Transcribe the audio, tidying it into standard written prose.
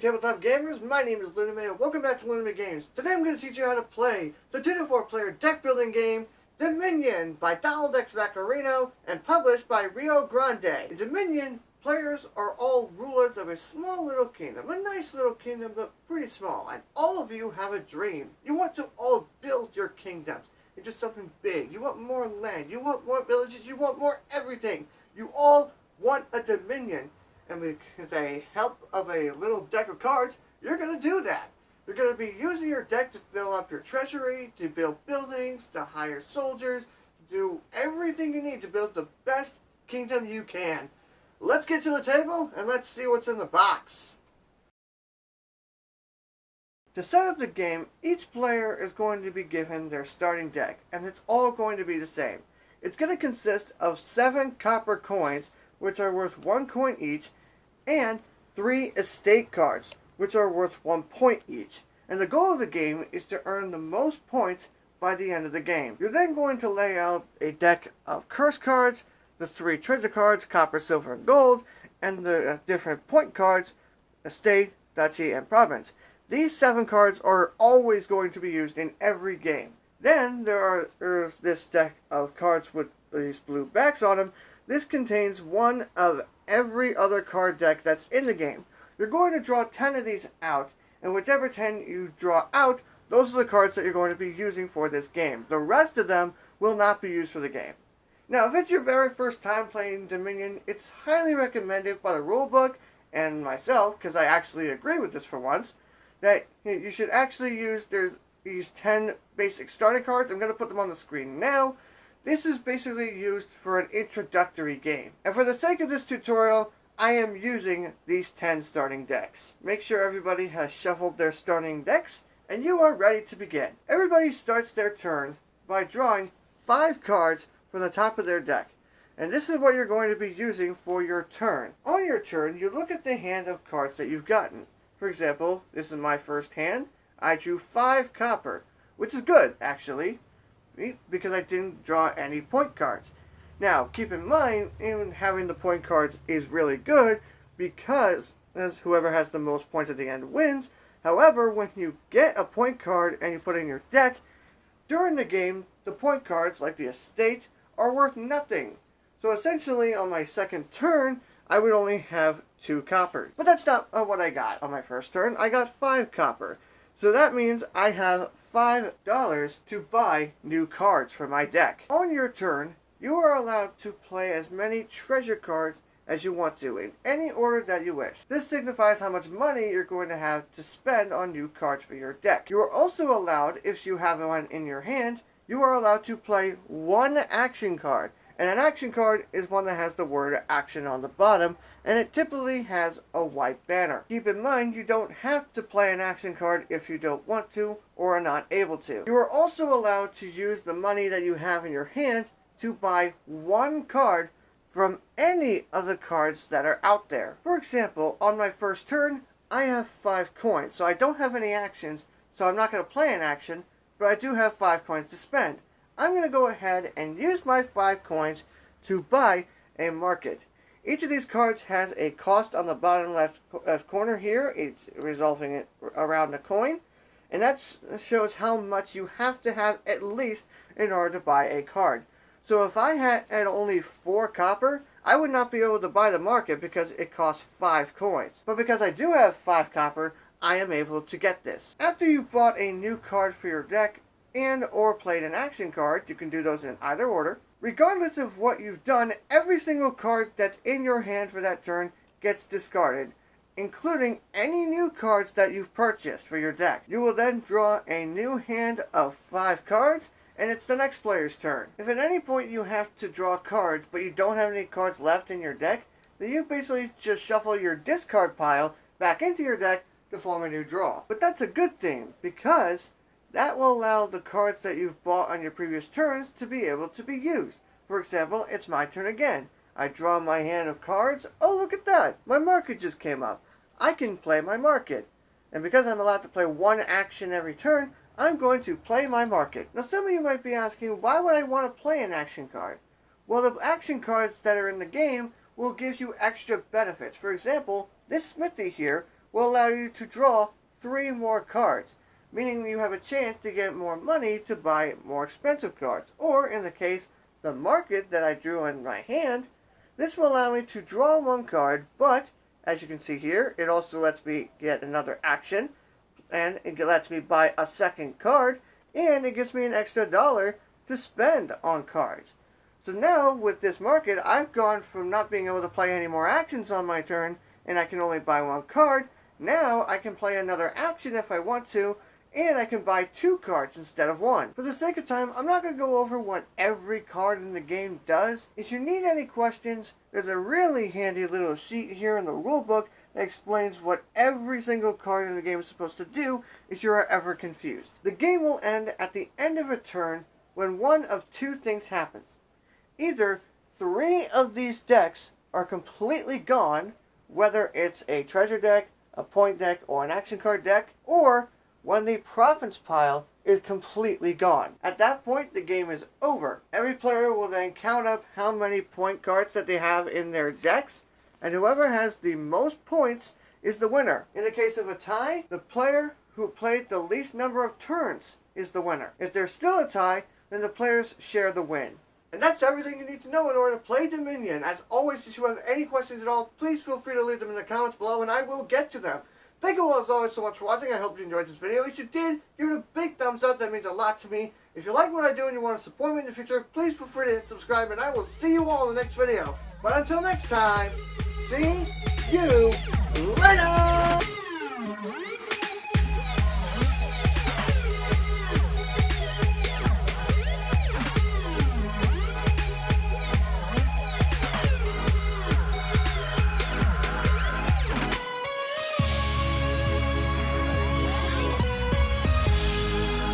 tabletop gamers, my name is LeunameGames. Welcome back to LeunameGames. Today I'm going to teach you how to play the 2 to 4 player deck building game Dominion by Donald X Vaccarino and published by Rio Grande. In Dominion, players are all rulers of a small little kingdom, a nice little kingdom but pretty small, and all of you have a dream. You want to all build your kingdoms into something big. You want more land, you want more villages, you want more everything. You all want a Dominion. And with the help of a little deck of cards, you're going to do that. You're going to be using your deck to fill up your treasury, to build buildings, to hire soldiers, to do everything you need to build the best kingdom you can. Let's get to the table and let's see what's in the box. To set up the game, each player is going to be given their starting deck, and it's all going to be the same. It's going to consist of 7 copper coins, which are worth 1 coin each, and 3 estate cards, which are worth 1 point each. And the goal of the game is to earn the most points by the end of the game. You're then going to lay out a deck of curse cards, the 3 treasure cards, copper, silver, and gold, and the different point cards, estate, duchy, and province. These 7 cards are always going to be used in every game. Then there's this deck of cards with these blue backs on them. This contains one of every other card deck that's in the game. You're going to draw 10 of these out, and whichever 10 you draw out, those are the cards that you're going to be using for this game. The rest of them will not be used for the game. Now, if it's your very first time playing Dominion, it's highly recommended by the rulebook and myself, because I actually agree with this for once, that you should actually use these 10 basic starting cards. I'm going to put them on the screen now. This is basically used for an introductory game. And for the sake of this tutorial, I am using these 10 starting decks. Make sure everybody has shuffled their starting decks, and you are ready to begin. Everybody starts their turn by drawing 5 cards from the top of their deck. And this is what you're going to be using for your turn. On your turn, you look at the hand of cards that you've gotten. For example, this is my first hand. I drew 5 copper, which is good, actually, because I didn't draw any point cards. Now, keep in mind, even having the point cards is really good because as whoever has the most points at the end wins. However, when you get a point card and you put it in your deck, during the game, the point cards, like the estate, are worth nothing. So essentially, on my second turn, I would only have 2 copper. But that's not what I got on my first turn. I got 5 copper. So that means I have $5 to buy new cards for my deck. On your turn, you are allowed to play as many treasure cards as you want to, in any order that you wish. This signifies how much money you're going to have to spend on new cards for your deck. You are also allowed, if you have one in your hand, you are allowed to play 1 action card. And an action card is one that has the word action on the bottom, and it typically has a white banner. Keep in mind, you don't have to play an action card if you don't want to or are not able to. You are also allowed to use the money that you have in your hand to buy 1 card from any of the cards that are out there. For example, on my first turn, I have 5 coins, so I don't have any actions, so I'm not going to play an action, but I do have 5 coins to spend. I'm going to go ahead and use my 5 coins to buy a market. Each of these cards has a cost on the bottom left corner here. It's resolving it around a coin. And that shows how much you have to have at least in order to buy a card. So if I had only 4 copper, I would not be able to buy the market because it costs 5 coins. But because I do have 5 copper, I am able to get this. After you've bought a new card for your deck, and or played an action card, you can do those in either order. Regardless of what you've done, every single card that's in your hand for that turn gets discarded, including any new cards that you've purchased for your deck. You will then draw a new hand of 5 cards, and it's the next player's turn. If at any point you have to draw cards, but you don't have any cards left in your deck, then you basically just shuffle your discard pile back into your deck to form a new draw. But that's a good thing, because that will allow the cards that you've bought on your previous turns to be able to be used. For example, it's my turn again. I draw my hand of cards. Oh, look at that! My market just came up. I can play my market. And because I'm allowed to play 1 action every turn, I'm going to play my market. Now some of you might be asking, why would I want to play an action card? Well, the action cards that are in the game will give you extra benefits. For example, this smithy here will allow you to draw 3 more cards, meaning you have a chance to get more money to buy more expensive cards. Or, in the case, the market that I drew in my hand, this will allow me to draw 1 card, but, as you can see here, it also lets me get another action, and it lets me buy a second card, and it gives me an extra $1 to spend on cards. So now, with this market, I've gone from not being able to play any more actions on my turn, and I can only buy 1 card. Now I can play another action if I want to, and I can buy 2 cards instead of 1. For the sake of time, I'm not going to go over what every card in the game does. If you need any questions, there's a really handy little sheet here in the rulebook that explains what every single card in the game is supposed to do if you are ever confused. The game will end at the end of a turn when one of 2 things happens. Either 3 of these decks are completely gone, whether it's a treasure deck, a point deck, or an action card deck, or when the province pile is completely gone. At that point, the game is over. Every player will then count up how many point cards that they have in their decks, and whoever has the most points is the winner. In the case of a tie, the player who played the least number of turns is the winner. If there's still a tie, then the players share the win. And that's everything you need to know in order to play Dominion. As always, if you have any questions at all, please feel free to leave them in the comments below and I will get to them. Thank you all as always so much for watching. I hope you enjoyed this video. If you did, give it a big thumbs up. That means a lot to me. If you like what I do and you want to support me in the future, please feel free to hit subscribe and I will see you all in the next video. But until next time, see you later!